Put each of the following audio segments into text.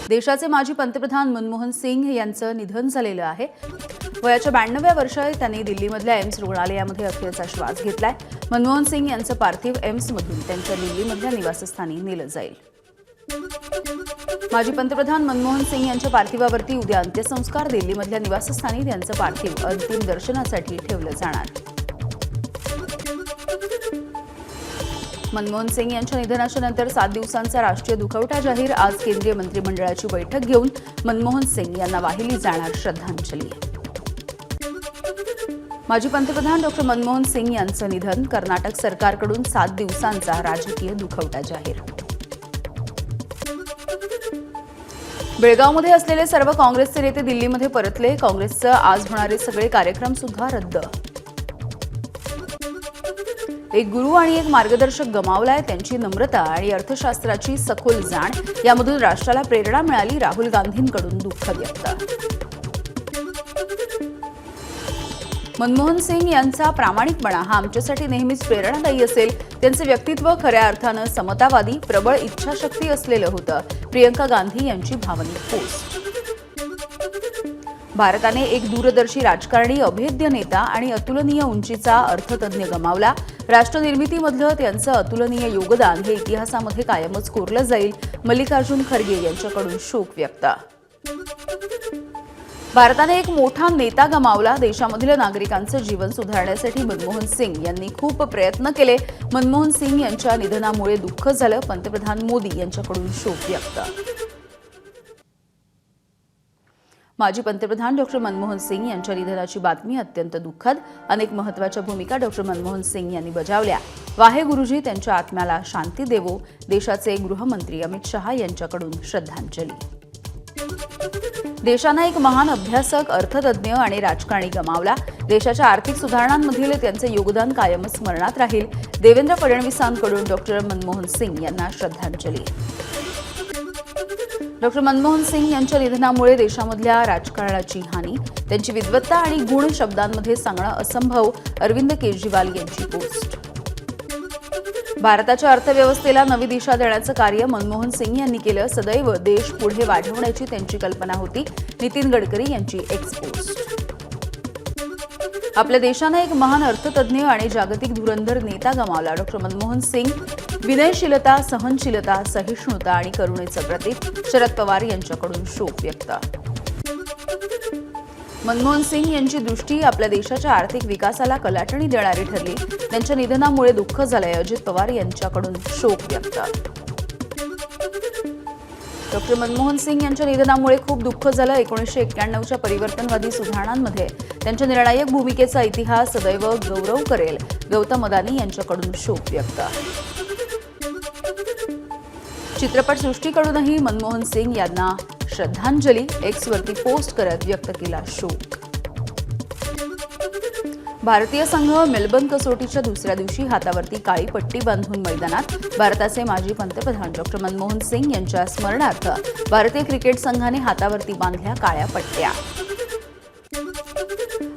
देशाचे माजी पंतप्रधान मनमोहन सिंग यांचं निधन झालेलं आहे। वयाच्या 92व्या वर्षी त्यांनी दिल्लीमधल्या एम्स रुग्णालयामध्ये अखेरचा श्वास घेतलाय। मनमोहन सिंग यांचं पार्थिव एम्समधून त्यांच्या दिल्लीमधल्या निवासस्थानी नेलं जाईल। माजी पंतप्रधान मनमोहन सिंग यांच्या पार्थिवावरती उद्या अंत्यसंस्कार दिल्लीमधल्या निवासस्थानी त्यांचं पार्थिव अंतिम दर्शनासाठी ठेवलं जाणार। मनमोहन सिंग यांच्या निधनाच्या नंतर 7 दिवसांचा राष्ट्रीय दुखवटा जाहीर। आज केंद्रीय मंत्रिमंडळाची बैठक घेऊन मनमोहन सिंग यांना वाहिली जाणार श्रद्धांजली। माजी पंतप्रधान डॉ. मनमोहन सिंग यांचं निधन, कर्नाटक सरकारकडून 7 दिवसांचा राजकीय दुखवटा जाहीर। बेळगावमध्ये असलेले सर्व काँग्रेसचे नेते दिल्लीमध्ये परतले। काँग्रेसचं आज होणारे सगळे कार्यक्रम सुद्धा रद्द। एक गुरु आणि एक मार्गदर्शक गमावलाय, त्यांची नम्रता आणि अर्थशास्त्राची सखोल जाण यामधून राष्ट्राला प्रेरणा मिळाली। राहुल गांधींकडून दुःख व्यक्त। मनमोहन सिंग यांचा प्रामाणिकपणा हा आमच्यासाठी नेहमीच प्रेरणादायी असेल। त्यांचे व्यक्तित्व खऱ्या अर्थानं समतावादी, प्रबळ इच्छाशक्ती असलेलं होतं। प्रियंका गांधी यांची भावनिक पोस्ट। भारताने एक दूरदर्शी राजकारणी, अभेद्य नेता आणि अतुलनीय उंचीचा अर्थतज्ञ गमावला। राष्ट्रनिर्मितीमधलं त्यांचं अतुलनीय योगदान हे इतिहासामध्ये कायमच कोरलं जाईल। मल्लिकार्जुन खरगे यांच्याकडून शोक व्यक्त। भारताने एक मोठा नेता गमावला। देशामधील नागरिकांचं जीवन सुधारण्यासाठी मनमोहन सिंग यांनी खूप प्रयत्न केले। मनमोहन सिंग यांच्या निधनामुळे दुःख झालं। पंतप्रधान मोदी यांच्याकडून शोक व्यक्त। माजी पंतप्रधान डॉ. मनमोहन सिंग यांच्या निधनाची बातमी अत्यंत दुःखद। अनेक महत्त्वाच्या भूमिका डॉ. मनमोहन सिंग यांनी बजावल्या। वाहे गुरुजी त्यांच्या आत्म्याला शांती देवो। देशाचे गृहमंत्री अमित शहा यांच्याकडून श्रद्धांजली। देशानं एक महान अभ्यासक, अर्थतज्ञ आणि राजकारणी गमावला। देशाच्या आर्थिक सुधारणांमधील त्यांचे योगदान कायमच स्मरणात राहील। देवेंद्र फडणवीसांकडून डॉ. मनमोहन सिंग यांना श्रद्धांजली। डॉ. मनमोहन सिंग यांच्या निधनामुळे देशामधल्या राजकारणाची हानी, त्यांची विद्वत्ता आणि गुण शब्दांमध्ये सांगणं असंभव। अरविंद केजरीवाल यांची पोस्ट। भारताच्या अर्थव्यवस्थेला नवी दिशा देण्याचं कार्य मनमोहन सिंग यांनी केलं। सदैव देश पुढे वाढवण्याची त्यांची कल्पना होती। नितीन गडकरी यांची एक्स पोस्ट। आपल्या देशानं एक महान अर्थतज्ञ आणि जागतिक धुरंधर नेता गमावला। डॉ. मनमोहन सिंग विनयशीलता, सहनशीलता, सहिष्णुता आणि करुणेचं प्रतीक। शरद पवार यांच्याकडून शोक व्यक्त। मनमोहन सिंग यांची दृष्टी आपल्या देशाच्या आर्थिक विकासाला कलाटणी देणारी ठरली। त्यांच्या निधनामुळे दुःख झालंय। अजित पवार यांच्याकडून शोक व्यक्त। डॉ. मनमोहन सिंग यांच्या निधनामुळे खूप दुःख झालं। 1991च्या परिवर्तनवादी सुधारणांमध्ये त्यांच्या निर्णायक भूमिकेचा इतिहास सदैव गौरव करेल। गौतम अदानी यांच्याकडून शोक व्यक्त। चित्रपटसृष्टीकडूनही मनमोहन सिंग यांना श्रद्धांजली। एक्सवरती पोस्ट करत व्यक्त केला शोक। भारतीय संघ मेलबर्न कसोटीच्या दुसऱ्या दिवशी हातावरती काळी पट्टी बांधून मैदानात। भारताचे माजी पंतप्रधान डॉ. मनमोहन सिंग यांच्या स्मरणार्थ भारतीय क्रिकेट संघाने हातावरती बांधल्या काळ्या पट्ट्या।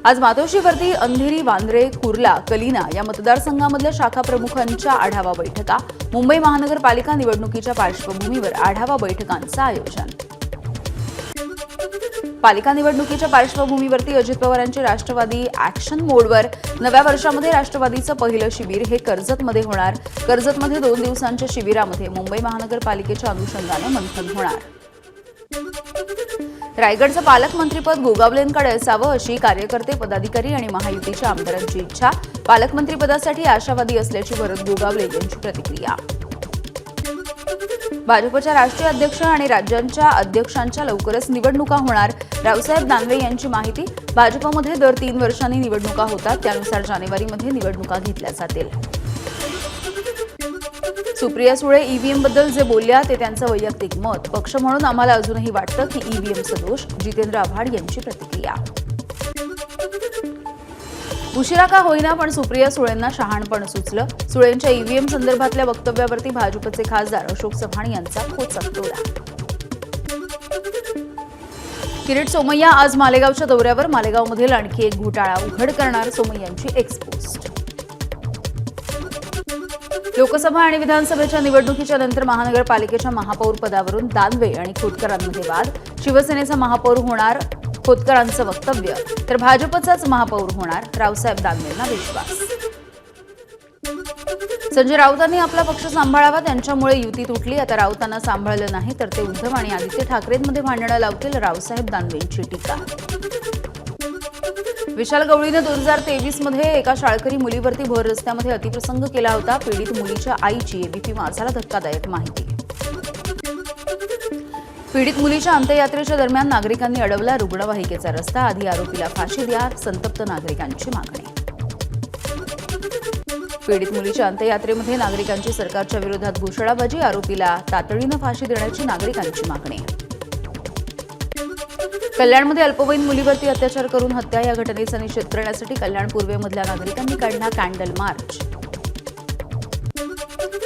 आज मातोश्रीवरती अंधेरी, वांद्रे, कुर्ला, कलिना या मतदारसंघामधल्या शाखा प्रमुखांच्या आढावा बैठका। मुंबई महानगरपालिका निवडणुकीच्या पार्श्वभूमीवर आढावा बैठकांचं आयोजन। पालिका निवडणुकीच्या पार्श्वभूमीवरती अजित पवारांची राष्ट्रवादी ॲक्शन मोडवर। नव्या वर्षामध्ये राष्ट्रवादीचं पहिलं शिबिर हे कर्जतमध्ये होणार। कर्जतमध्ये 2 दिवसांच्या शिबिरामध्ये मुंबई महानगरपालिकेच्या अनुषंगानं मंथन होणार। रायगडचं पालकमंत्रीपद गोगावलेंकडे असावं अशी कार्यकर्ते, पदाधिकारी आणि महायुतीच्या आमदारांची इच्छा। पालकमंत्रीपदासाठी आशावादी असल्याची भरत गोगावले यांची प्रतिक्रिया। भाजपच्या राष्ट्रीय अध्यक्ष आणि राज्यांच्या अध्यक्षांच्या लवकरच निवडणुका होणार। रावसाहेब दानवे यांची माहिती। भाजपमध्ये दर 3 वर्षांनी निवडणुका होतात, त्यानुसार जानेवारीमध्ये निवडणुका घेतल्या जातील। सुप्रिया सुळे ईव्हीएमबद्दल जे बोलल्या ते त्यांचं वैयक्तिक मत। पक्ष म्हणून आम्हाला अजूनही वाटतं की ईव्हीएम सदोष। जितेंद्र आव्हाड यांची प्रतिक्रिया। उशिरा का होईना पण सुप्रिया सुळेंना शहाणपण सुचलं। सुळेंच्या ईव्हीएम संदर्भातल्या वक्तव्यावरती भाजपचे खासदार अशोक चव्हाण यांचा खोचक टोला। किरीट सोमय्या आज मालेगावच्या दौऱ्यावर। मालेगावमधील आणखी एक घोटाळा उघड करणार सोमय्यांची एक्स पोस्ट। लोकसभा आणि विधानसभेच्या निवडणुकीच्या नंतर महानगरपालिकेच्या महापौर पदावरून दानवे आणि खोतकरांमध्ये वाद. शिवसेनेचा महापौर होणार खोतकरांचं वक्तव्य, तर भाजपचाच महापौर होणार रावसाहेब दानवेंना विश्वास. संजय राऊतांनी आपला पक्ष सांभाळावा, त्यांच्यामुळे युती तुटली. आता राऊतांना सांभाळलं नाही तर ते उद्धव आणि आदित्य ठाकरेंमध्ये भांडणं लावतील, रावसाहेब दानवेंची टीका. विशाल गवळीने 2023 मध्ये एका शाळकरी मुलीवरती भर रस्त्यामध्ये अतिप्रसंग केला होता. पीडित मुलीच्या आईची एबीपी माझाला धक्कादायक माहिती. पीडित मुलीच्या अंत्ययात्रेच्या दरम्यान नागरिकांनी अडवला रुग्णवाहिकेचा रस्ता. आधी आरोपीला फाशी द्या, संतप्त नागरिकांची मागणी. पीडित मुलीच्या अंत्ययात्रेमध्ये नागरिकांची सरकारच्या विरोधात घोषणाबाजी. आरोपीला तातडीनं फाशी देण्याची नागरिकांची मागणी. कल्याणमध्ये अल्पवयीन मुलीवरती अत्याचार करून हत्या, या घटनेचा निषेध करण्यासाठी कल्याण पूर्वेमधल्या नागरिकांनी काढला कॅन्डल मार्च.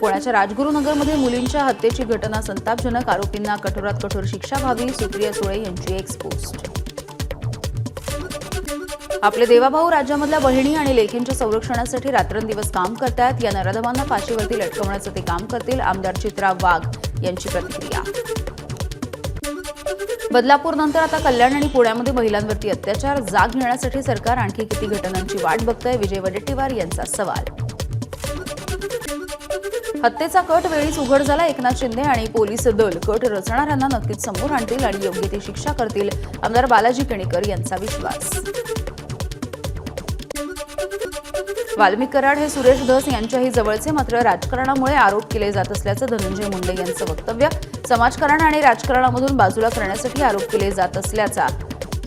पुण्याच्या राजगुरुनगरमध्ये मुलींच्या हत्येची घटना संतापजनक. आरोपींना कठोरात कठोर शिक्षा व्हावी, सुप्रिया सुळे यांची एक्स पोस्ट. आपले देवाभाऊ राज्यामधल्या बहिणी आणि लेकींच्या संरक्षणासाठी रात्रंदिवस काम करतायत. या नराधमांना फाशीवरती लटकवण्याचं ते काम करतील, आमदार चित्रा वाघ यांची प्रतिक्रिया. बदलापूरनंतर आता कल्याण आणि पुण्यामध्ये महिलांवरती अत्याचार. जाग घेण्यासाठी सरकार आणखी किती घटनांची वाट बघतंय, विजय वडेट्टीवार यांचा सवाल. हत्येचा कट वेळीच उघड झाला. एकनाथ शिंदे आणि पोलीस दल कट रचणाऱ्यांना नक्कीच समोर आणतील आणि योग्य ती शिक्षा करतील, आमदार बालाजी केणेकर यांचा विश्वास. वाल्मिक कराड हे सुरेश धस यांच्याही जवळचे, मात्र राजकारणामुळे आरोप केले जात असल्याचं धनंजय मुंडे यांचं वक्तव्य. समाजकारण आणि राजकारणामधून बाजूला करण्यासाठी आरोप केले जात असल्याचा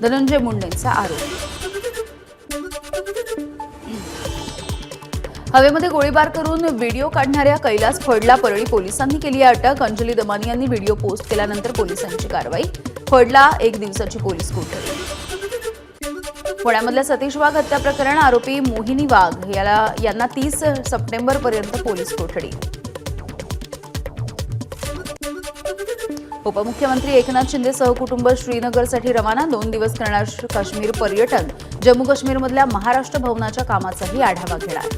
धनंजय मुंडेंचा आरोप. हवेमध्ये गोळीबार करून व्हिडिओ काढणाऱ्या कैलास फडला परळी पोलिसांनी केली आहे अटक. अंजली दमानी यांनी व्हिडिओ पोस्ट केल्यानंतर पोलिसांची कारवाई. फडला 1 दिवसाची पोलीस कोठडी. पुण्यामधल्या सतीश वाघ हत्या प्रकरण, आरोपी मोहिनी वाघ यांना 30 सप्टेंबरपर्यंत पोलीस कोठडी. उपमुख्यमंत्री एकनाथ शिंदे सहकुटुंब श्रीनगरसाठी रवाना. 2 दिवस करणार काश्मीर पर्यटन. जम्मू काश्मीरमधल्या महाराष्ट्र भवनाच्या कामाचाही आढावा घेणार.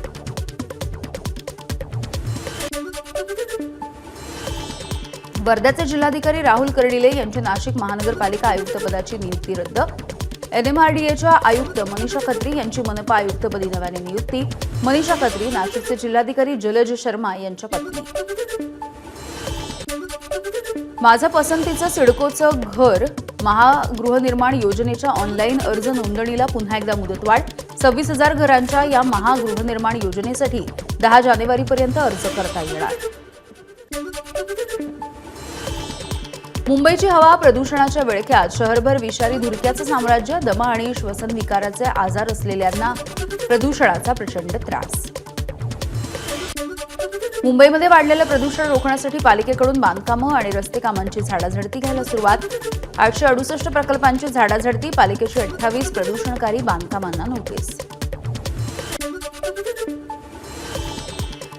वर्ध्याचे जिल्हाधिकारी राहुल कर्डिले यांची नाशिक महानगरपालिका आयुक्तपदाची नियुक्ती रद्द. एनएमआरडीएच्या आयुक्त मनीषा खत्री यांची मनपा आयुक्तपदी नव्याने नियुक्ती. मनीषा खत्री नाशिकचे जिल्हाधिकारी जलज शर्मा यांच्या पत्नी. माझं पसंतीचं सिडकोचं घर महागृहनिर्माण योजनेच्या ऑनलाईन अर्ज नोंदणीला पुन्हा एकदा मुदतवाढ. 26,000 घरांच्या या महागृहनिर्माण योजनेसाठी 10 जानेवारीपर्यंत अर्ज करता येणार. मुंबईची हवा प्रदूषणाच्या विळख्यात. शहरभर विषारी धुरक्याचं साम्राज्य. दमा आणि श्वसन विकाराचे आजार असलेल्यांना प्रदूषणाचा प्रचंड त्रास. मुंबईमध्ये वाढलेलं प्रदूषण रोखण्यासाठी पालिकेकडून बांधकामं आणि रस्ते कामांची झाडाझडती घ्यायला सुरुवात. 868 प्रकल्पांची झाडाझडती. पालिकेची 28 प्रदूषणकारी बांधकामांना नोटीस.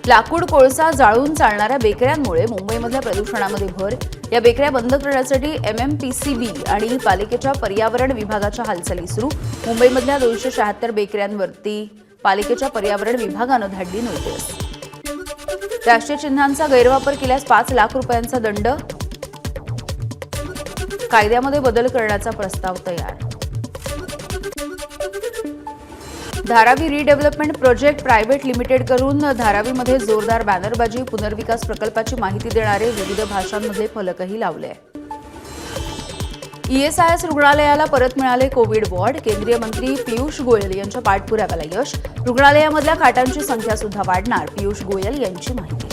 लाकूड कोळसा जाळून चालणाऱ्या बेकऱ्यांमुळे मुंबईमधल्या प्रदूषणामध्ये भर. या बेकऱ्या बंद करण्यासाठी एमएमपीसीबी आणि पालिकेच्या पर्यावरण विभागाच्या हालचाली सुरू. मुंबईमधल्या 276 बेकऱ्यांवरती पालिकेच्या पर्यावरण विभागानं धाडली नोटीस. राष्ट्रीय चिन्हांचा गैरवापर केल्यास 5 लाख रुपयांचा दंड. कायद्यामध्ये बदल करण्याचा प्रस्ताव तयार. Dharavi redevelopment project private limited करून धारावीमध्ये जोरदार बॅनरबाजी. पुनर्विकास प्रकल्पाची माहिती देणारे विविध भाषांमधले फलकही लावले. ईएसआयएस रुग्णालयाला परत मिळाले कोविड वॉर्ड. केंद्रीय मंत्री पियुष गोयल यांच्या पाठपुराव्याला यश. रुग्णालयामधल्या खाटांची संख्या सुद्धा वाढणार. पियुष गोयल यांची माहिती.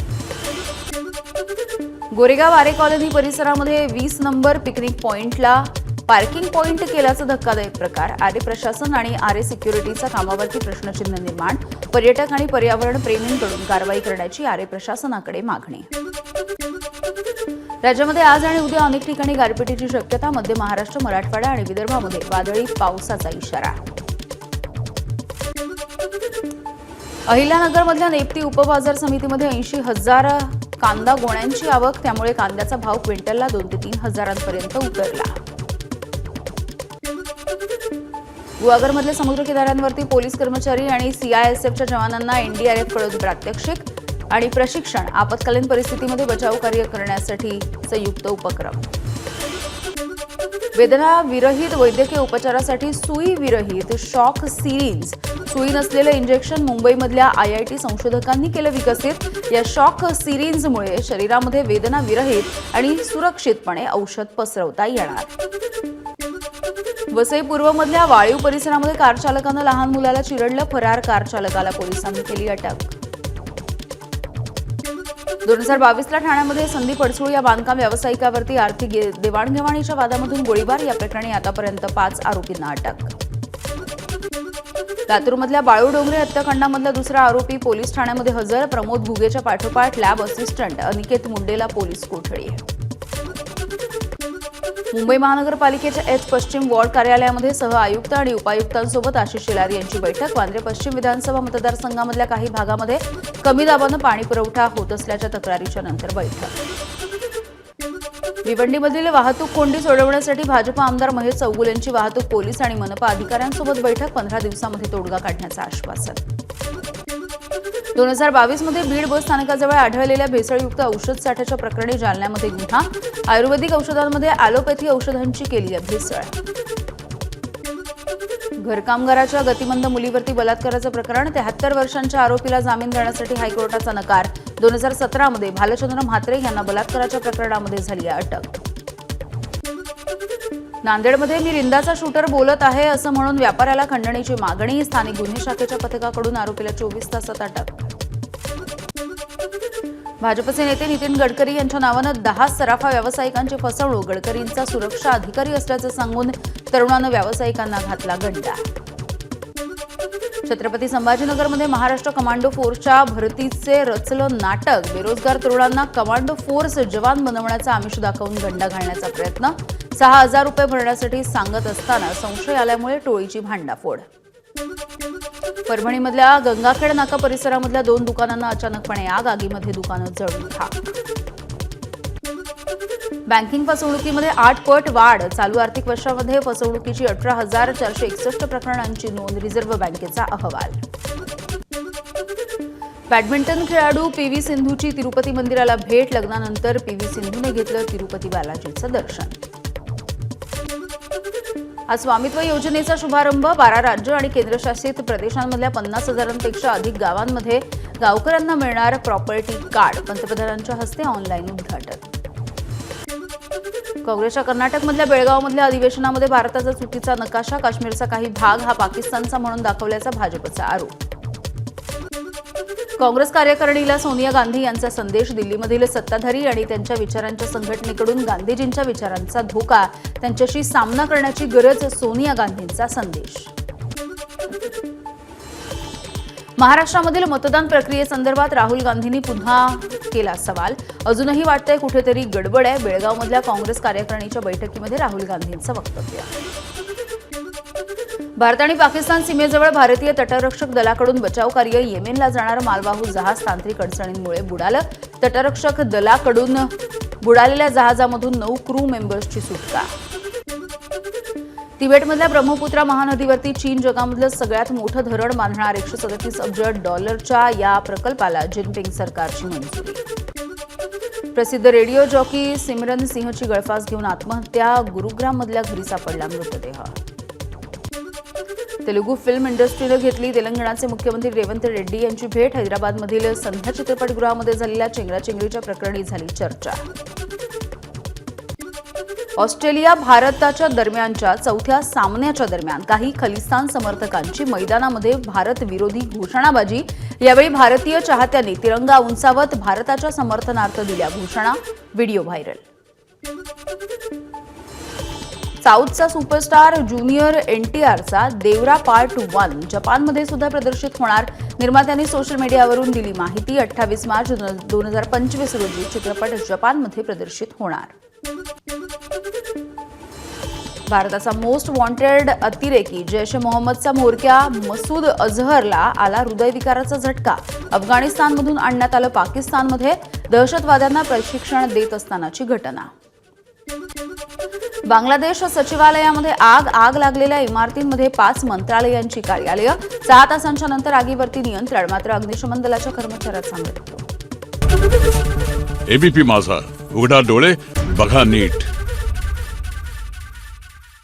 गोरेगाव आरे कॉलनी परिसरामध्ये 20 नंबर पिकनिक पॉइंटला पार्किंग पॉइंट केल्याचा धक्कादायक प्रकार. आरे प्रशासन आणि आरे सिक्युरिटीचा कामावरती प्रश्नचिन्ह निर्माण. पर्यटक आणि पर्यावरण प्रेमींकडून कारवाई करण्याची आरे प्रशासनाकडे मागणी. राज्यामध्ये आज आणि उद्या अनेक ठिकाणी गारपिटीची शक्यता. मध्य महाराष्ट्र, मराठवाडा आणि विदर्भामध्ये वादळी पावसाचा इशारा. अहिल्यानगरमधल्या नेप्ती उपबाजार समितीमध्ये 80,000 कांदा गोण्यांची आवक. त्यामुळे कांद्याचा भाव क्विंटलला 2 ते 3 हजारांपर्यंत उतरला. गुहागरमधल्या समुद्र किनाऱ्यांवरती पोलीस कर्मचारी आणि सीआयएसएफच्या जवानांना एनडीआरएफकडून प्रात्यक्षिक. आणि प्रशिक्षण, आपत्कालीन परिस्थितीमध्ये बचाव कार्य करण्यासाठी संयुक्त उपक्रम. वेदना विरहित वैद्यकीय उपचारासाठी सुई विरहित शॉक सिरिंज, सुई नसलेलं इंजेक्शन मुंबईमधल्या IIT संशोधकांनी केलं विकसित. या शॉक सिरिंजमुळे शरीरामध्ये वेदना विरहित आणि सुरक्षितपणे औषध पसरवता येणार. वसई पूर्वमधल्या वाळीव परिसरामध्ये कार चालकानं लहान मुलाला चिरडलं. फरार कार चालकाला पोलिसांनी केली अटक. 2022ला ठाण्यामध्ये संदीप अडसूळ या बांधकाम व्यावसायिकावरती आर्थिक देवाणघेवाणीच्या वादामधून गोळीबार. या प्रकरणी आतापर्यंत 5 आरोपींना अटक. लातूरमधल्या बाळूडोंगरे हत्याकांडामधला दुसरा आरोपी पोलीस ठाण्यामध्ये हजर. प्रमोद घुगेच्या पाठोपाठ लॅब असिस्टंट अनिकेत मुंडेला पोलीस कोठडी. मुंबई महानगरपालिकेच्या एच पश्चिम वॉर्ड कार्यालयामध्ये सह आयुक्त आणि उपायुक्तांसोबत आशिष शेलार यांची बैठक. वांद्रे पश्चिम विधानसभा मतदारसंघामधल्या काही भागामध्ये कमी दाबानं पाणी पुरवठा होत असल्याच्या तक्रारीच्या नंतर बैठक. भिवंडीमधील वाहतूक कोंडी सोडवण्यासाठी भाजप आमदार महेश चौगुल यांची वाहतूक पोलीस आणि मनपा अधिकाऱ्यांसोबत बैठक. 15 दिवसांमध्ये तोडगा काढण्याचं आश्वासन. 2022 मध्ये बीड बस स्थानकाजवळ आढळलेल्या भेसळयुक्त औषध साठ्याच्या प्रकरणी जालन्यामध्ये गुन्हा. आयुर्वेदिक औषधांमध्ये ॲलोपॅथी औषधांची केली आहे भेसळ. घरकामगाराच्या गतिमंद मुलीवरती बलात्काराचं प्रकरण. 73 वर्षांच्या आरोपीला जामीन देण्यासाठी हायकोर्टाचा नकार. 2017 भालचंद्र म्हात्रे यांना बलात्काराच्या प्रकरणामध्ये झाली अटक. नांदेडमध्ये मी रिंदाचा शूटर बोलत आहे असं म्हणून व्यापाऱ्याला खंडणीची मागणी. स्थानिक गुन्हे शाखेच्या पथकाकडून आरोपीला 24 तासात अटक. भाजपचे नेते नितीन गडकरी यांच्या नावानं 10 सराफा व्यावसायिकांची फसवणूक. गडकरींचा सुरक्षा अधिकारी असल्याचं सांगून तरुणानं व्यावसायिकांना घातला गंडा. छत्रपती संभाजीनगरमध्ये महाराष्ट्र कमांडो फोर्सच्या भरतीचे रचलं नाटक. बेरोजगार तरुणांना कमांडो फोर्स जवान बनवण्याचा आमिष दाखवून गंडा घालण्याचा प्रयत्न. 6,000 रुपये भरण्यासाठी सांगत असताना संशय आल्यामुळे टोळीची भांडाफोड. परभणीमधल्या गंगाखेड नाका परिसरामधल्या 2 दुकानांना अचानकपणे आग. आगीमध्ये दुकानं जळून खाक. बँकिंग फसवणुकीमध्ये 8 पट वाढ. चालू आर्थिक वर्षामध्ये फसवणुकीची 18,461 प्रकरणांची नोंद. रिझर्व्ह बँकेचा अहवाल. बॅडमिंटन खेळाडू PV सिंधूची तिरुपती मंदिराला भेट. लग्नानंतर PV सिंधूने घेतलं तिरुपती बालाजीचं दर्शन. आज स्वामित्व योजनेचा शुभारंभ. 12 राज्य आणि केंद्रशासित प्रदेशांमधल्या 50,000पेक्षा अधिक गावांमध्ये गावकऱ्यांना मिळणार प्रॉपर्टी कार्ड. पंतप्रधानांच्या हस्ते ऑनलाईन उद्घाटन. काँग्रेसच्या कर्नाटकमधल्या बेळगावमधल्या अधिवेशनामध्ये भारताचा चुकीचा नकाशा. काश्मीरचा काही भाग हा पाकिस्तानचा म्हणून दाखवल्याचा भाजपचा आरोप. काँग्रेस कार्यकारिणीला सोनिया गांधी यांचा संदेश. दिल्लीमधील सत्ताधारी आणि त्यांच्या विचारांच्या संघटनेकडून गांधीजींच्या विचारांचा धोका. त्यांच्याशी सामना करण्याची गरज. सोनिया गांधींचा संदेश. महाराष्ट्रामधील मतदान प्रक्रियेसंदर्भात राहुल गांधींनी पुन्हा केला सवाल. अजूनही वाटतंय कुठेतरी गडबड आहे. बेळगावमधल्या काँग्रेस कार्यकारिणीच्या बैठकीमध्ये राहुल गांधींचं वक्तव्य. भारत आणि पाकिस्तान सीमेजवळ भारतीय तटरक्षक दलाकडून बचाव कार्य. येमेनला जाणारं मालवाहू जहाज तांत्रिक अडचणींमुळे बुडालं. तटरक्षक दलाकडून बुडालेल्या जहाजामधून 9 क्रू मेंबर्सची सुटका. तिबेटमधल्या ब्रह्मपुत्रा महानदीवरती चीन जगामधलं सगळ्यात मोठं धरण बांधणार. $137 अब्ज या प्रकल्पाला जिनपिंग सरकारची मंजुरी. प्रसिद्ध रेडिओ जॉकी सिमरन सिंहची गळफास घेऊन आत्महत्या. गुरुग्राममधल्या घरी सापडला मृतदेह. तेलुगू फिल्म इंडस्ट्रीनं घेतली तेलंगणाचे मुख्यमंत्री रेवंत रेड्डी यांची भेट. हैदराबादमधील संध्या चित्रपटगृहामध्ये झालेल्या चेंगराचेंगरीच्या प्रकरणी झाली चर्चा. ऑस्ट्रेलिया भारताच्या दरम्यानच्या 4थ्या सामन्याच्या दरम्यान काही खलिस्तान समर्थकांची मैदानामध्ये भारत विरोधी घोषणाबाजी. यावेळी भारतीय चाहत्यांनी तिरंगा उंचावत भारताच्या समर्थनार्थ दिल्या घोषणा. Video viral. साऊथचा सुपरस्टार ज्युनियर NTRचा देवरा पार्ट 1 जपानमध्ये सुद्धा प्रदर्शित होणार. निर्मात्यांनी सोशल मीडियावरून दिली माहिती. 28 मार्च 2025 रोजी चित्रपट जपानमध्ये प्रदर्शित होणार. भारताचा मोस्ट वॉन्टेड अतिरेकी जैश ए मोहम्मदचा म्होरक्या मसूद अझहरला आला हृदयविकाराचा झटका. अफगाणिस्तानमधून आणण्यात आलं पाकिस्तानमध्ये. दहशतवाद्यांना प्रशिक्षण देत असतानाची घटना. बांगलादेश सचिवालयामध्ये आग लागलेल्या इमारतींमध्ये 5 मंत्रालयांची कार्यालयं. 6 तासांच्या नंतर आगीवरती नियंत्रण. मात्र अग्निशमन दलाच्या कर्मचाऱ्याचा मृत्यू. एबीपी माझा, उघडा डोळे बघा नीट.